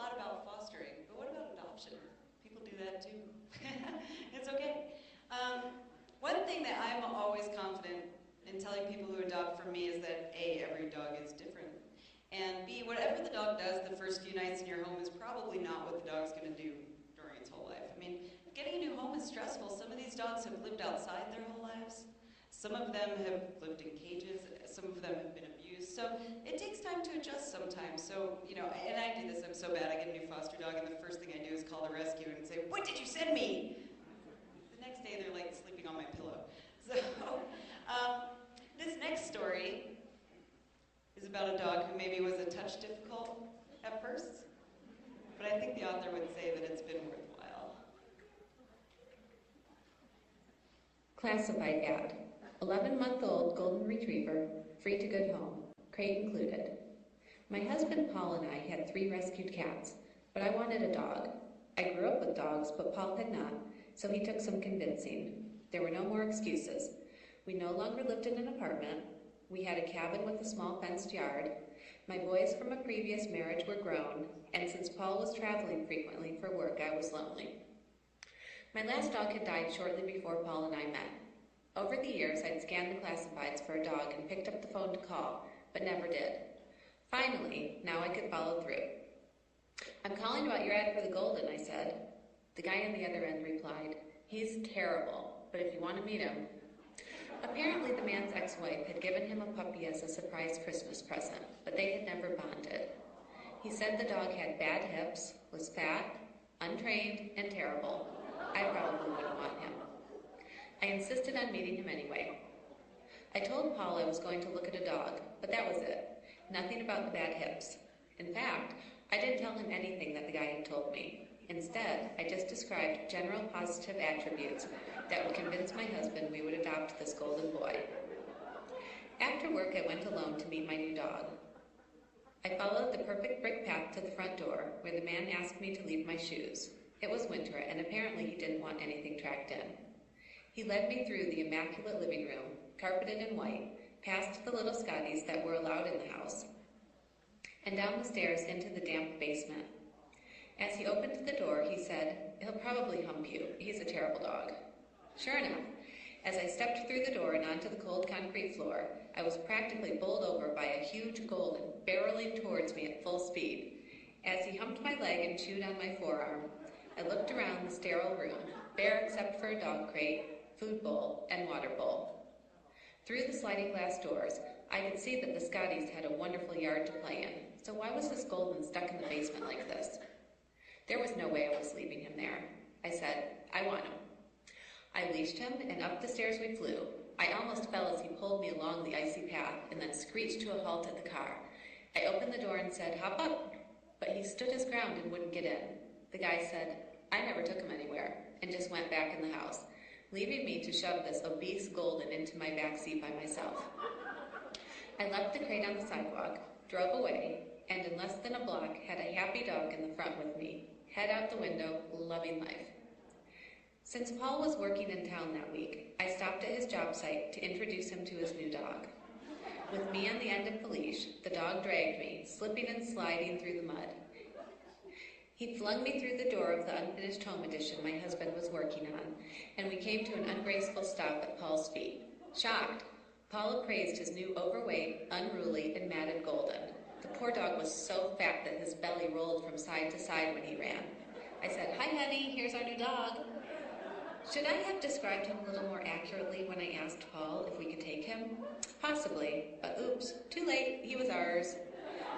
lot about fostering, but what about adoption? People do that too. It's okay. One thing that I'm always confident in telling people who adopt from me is that A, every dog is different, and B, whatever the dog does the first few nights in your home is probably not what the dog's going to do during its whole life. I mean, getting a new home is stressful. Some of these dogs have lived outside their whole lives. Some of them have lived in cages. Some of them have been abused. So it takes time to adjust sometimes. So, and I do this. I'm so bad. I get a new foster dog, and the first thing I do is call the rescue and say, "What did you send me?" The next day, they're like sleeping on my pillow. So this next story is about a dog who maybe was a touch difficult at first, but I think the author would say that it's been worthwhile. Classified ad. 11-month-old golden retriever, free to good home, crate included. My husband Paul and I had 3 rescued cats, but I wanted a dog. I grew up with dogs, but Paul had not, so he took some convincing. There were no more excuses. We no longer lived in an apartment. We had a cabin with a small fenced yard. My boys from a previous marriage were grown, and since Paul was traveling frequently for work, I was lonely. My last dog had died shortly before Paul and I met. Over the years, I'd scanned the classifieds for a dog and picked up the phone to call, but never did. Finally, now I could follow through. "I'm calling about your ad for the Golden," I said. The guy on the other end replied, "He's terrible, but if you want to meet him." Apparently, the man's ex-wife had given him a puppy as a surprise Christmas present, but they had never bonded. He said the dog had bad hips, was fat, untrained, and terrible. I probably wouldn't want him. I insisted on meeting him anyway. I told Paul I was going to look at a dog, but that was it. Nothing about the bad hips. In fact, I didn't tell him anything that the guy had told me. Instead, I just described general positive attributes that would convince my husband we would adopt this golden boy. After work, I went alone to meet my new dog. I followed the perfect brick path to the front door, where the man asked me to leave my shoes. It was winter, and apparently he didn't want anything tracked in. He led me through the immaculate living room, carpeted in white, past the little Scotties that were allowed in the house, and down the stairs into the damp basement. As he opened the door, he said, "He'll probably hump you. He's a terrible dog." Sure enough, as I stepped through the door and onto the cold concrete floor, I was practically bowled over by a huge golden barreling towards me at full speed. As he humped my leg and chewed on my forearm, I looked around the sterile room, bare except for a dog crate, food bowl, and water bowl. Through the sliding glass doors, I could see that the Scotties had a wonderful yard to play in, so why was this golden stuck in the basement like this? There was no way I was leaving him there. I said, "I want him." I leashed him, and up the stairs we flew. I almost fell as he pulled me along the icy path and then screeched to a halt at the car. I opened the door and said, "Hop up," but he stood his ground and wouldn't get in. The guy said, "I never took him anywhere," and just went back in the house, leaving me to shove this obese golden into my back seat by myself. I left the crate on the sidewalk, drove away, and in less than a block had a happy dog in the front with me, head out the window, loving life. Since Paul was working in town that week, I stopped at his job site to introduce him to his new dog. With me on the end of the leash, the dog dragged me, slipping and sliding through the mud. He flung me through the door of the unfinished home edition my husband was working on, and we came to an ungraceful stop at Paul's feet. Shocked, Paul appraised his new overweight, unruly, and matted golden. The poor dog was so fat that his belly rolled from side to side when he ran. I said, "Hi, honey, here's our new dog." Should I have described him a little more accurately when I asked Paul if we could take him? Possibly, but oops, too late, he was ours.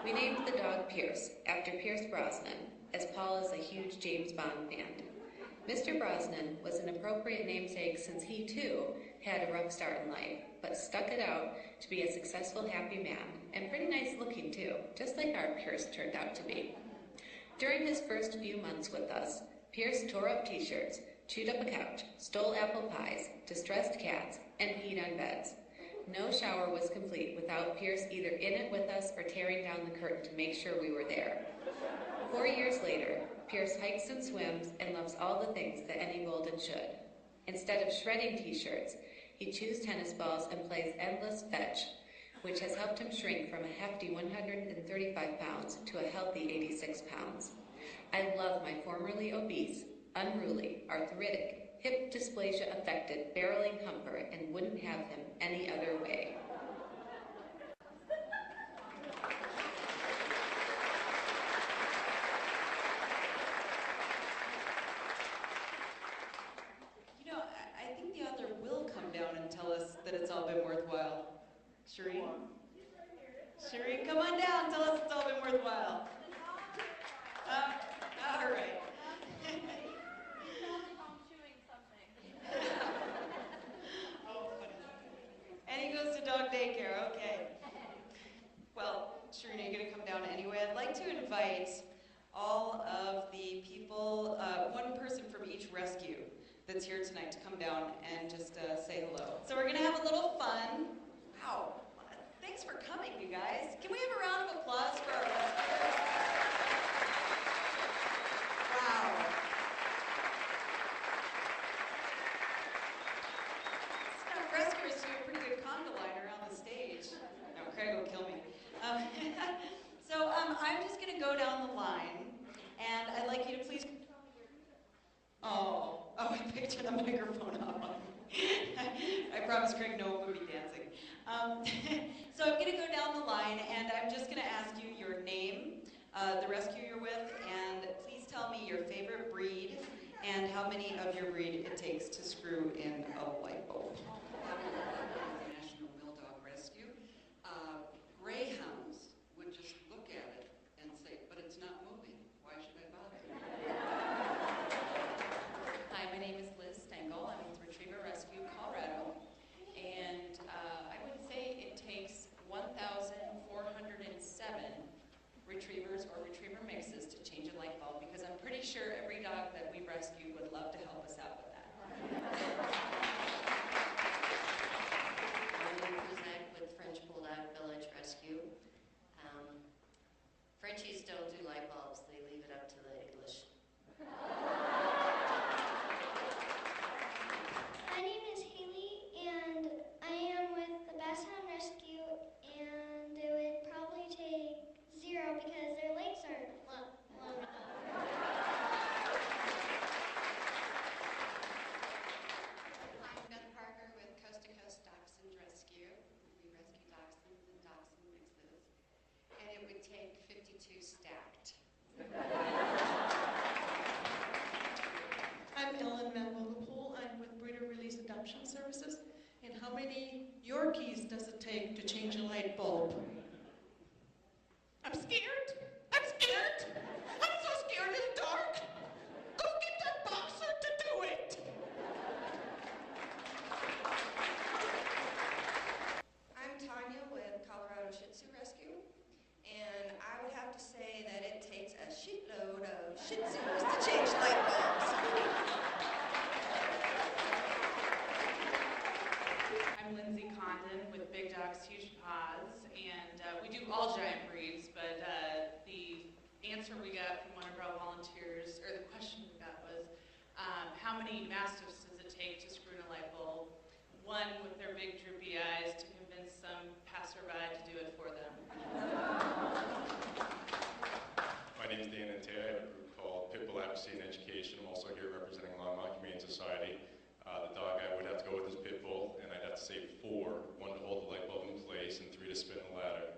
We named the dog Pierce, after Pierce Brosnan, as Paul is a huge James Bond fan. Mr. Brosnan was an appropriate namesake since he, too, had a rough start in life, but stuck it out to be a successful, happy man, and pretty nice looking, too, just like our Pierce turned out to be. During his first few months with us, Pierce tore up t-shirts, chewed up a couch, stole apple pies, distressed cats, and peed on beds. No shower was complete without Pierce either in it with us or tearing down the curtain to make sure we were there. 4 years later, Pierce hikes and swims and loves all the things that any golden should. Instead of shredding t-shirts, he chews tennis balls and plays endless fetch, which has helped him shrink from a hefty 135 pounds to a healthy 86 pounds. I love my formerly obese, unruly, arthritic, hip dysplasia affected, barreling humper and wouldn't have him any other way. You know, I think the author will come down and tell us that it's all been worthwhile. Shireen? Shireen, come on down, tell us it's all been worthwhile. All right. And he goes to dog daycare, okay. Well, Shireen, are you going to come down anyway? I'd like to invite all of the people, one person from each rescue that's here tonight to come down and just say hello. So we're going to have a little fun. Wow. Thanks for coming, you guys. Can we have a round of applause for our rescuers? Wow. Some rescuers do a pretty good conga line around the stage. No, Craig will kill me. So I'm just going to go down the line, and I'd like you to please... Oh, I picked the microphone up. I promised Craig no one would be dancing. So I'm going to go down the line, and I'm just going to ask you your name, the rescue you're with, and please tell me your favorite breed and how many of your breed it takes to screw in a light bulb. National Mill Dog Rescue. Greyhounds would just look at it and say, but it's not moving. Why should I bother? Hi, my name is Liz Stengel. I'm with Retriever Rescue Colorado. And I would say it takes 1,407 retrievers or retriever mixes to change a light bulb, because I'm pretty sure every dog that we rescue would love to help us out with that. My name is Zach with French Bulldog Village Rescue. Frenchies don't do light bulbs, they leave it up to the English. My name is Haley, and I am with the Basset Hound Rescue, and it would probably take 0 because their legs aren't long enough. I'm Beth Parker with Coast to Coast Dachshund Rescue. We rescue dachshunds and dachshund mixes, and it would take 52 stacked. I'm Ellen Manuel. I'm with Breeder Release Adoption Services. And how many Yorkies does it take to change a light bulb? I'm scared. I'm scared. I'm so scared in the dark. Go get that boxer to do it. I'm Tanya with Colorado Shih Tzu Rescue, and I would have to say that it takes a shitload of Shih Tzus to change light bulbs. I'm Lindsay Condon with Big Dogs, Huge Paws, and we do all giant breeds, but the answer we got from one of our volunteers, or the question we got was, how many Mastiffs does it take to screw in a light bulb? One with their big droopy eyes to convince some passerby to do it for them. My name is Dan Ante. I have a group called Pitbull Advocacy and Education. I'm also here representing Longmont Humane Society. The dog I would have to go with is Pitbull, and I'd have to say 4. 1 to hold the light bulb in place, and 3 to spin the ladder.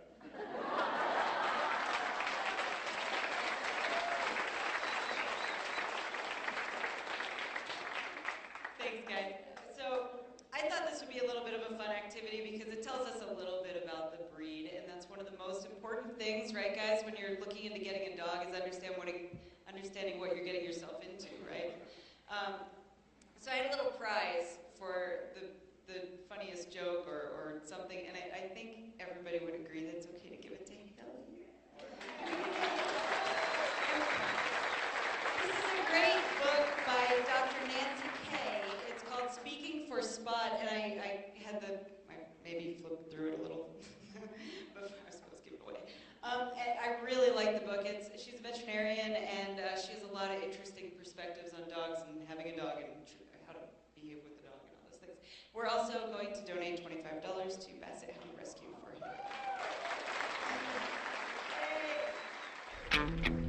Thanks, guys. So I thought this would be a little bit of a fun activity because it tells us a little bit about the breed, and that's one of the most important things, right, guys, when you're looking into getting a dog, is understanding what you're getting yourself into, right? So I had a little prize for the funniest joke or something, and I think everybody would agree that it's okay to give it to Haley. This is a great book by Dr. Nancy Kay. It's called Speaking for Spot, and I maybe flipped through it a little, but I was supposed to give it away. And I really like the book. She's a veterinarian, and she has a lot of interesting perspectives on dogs and having a dog and how to behave with the dog and all those things. We're also going to donate $25 to Basset Hound Rescue for him. Yay.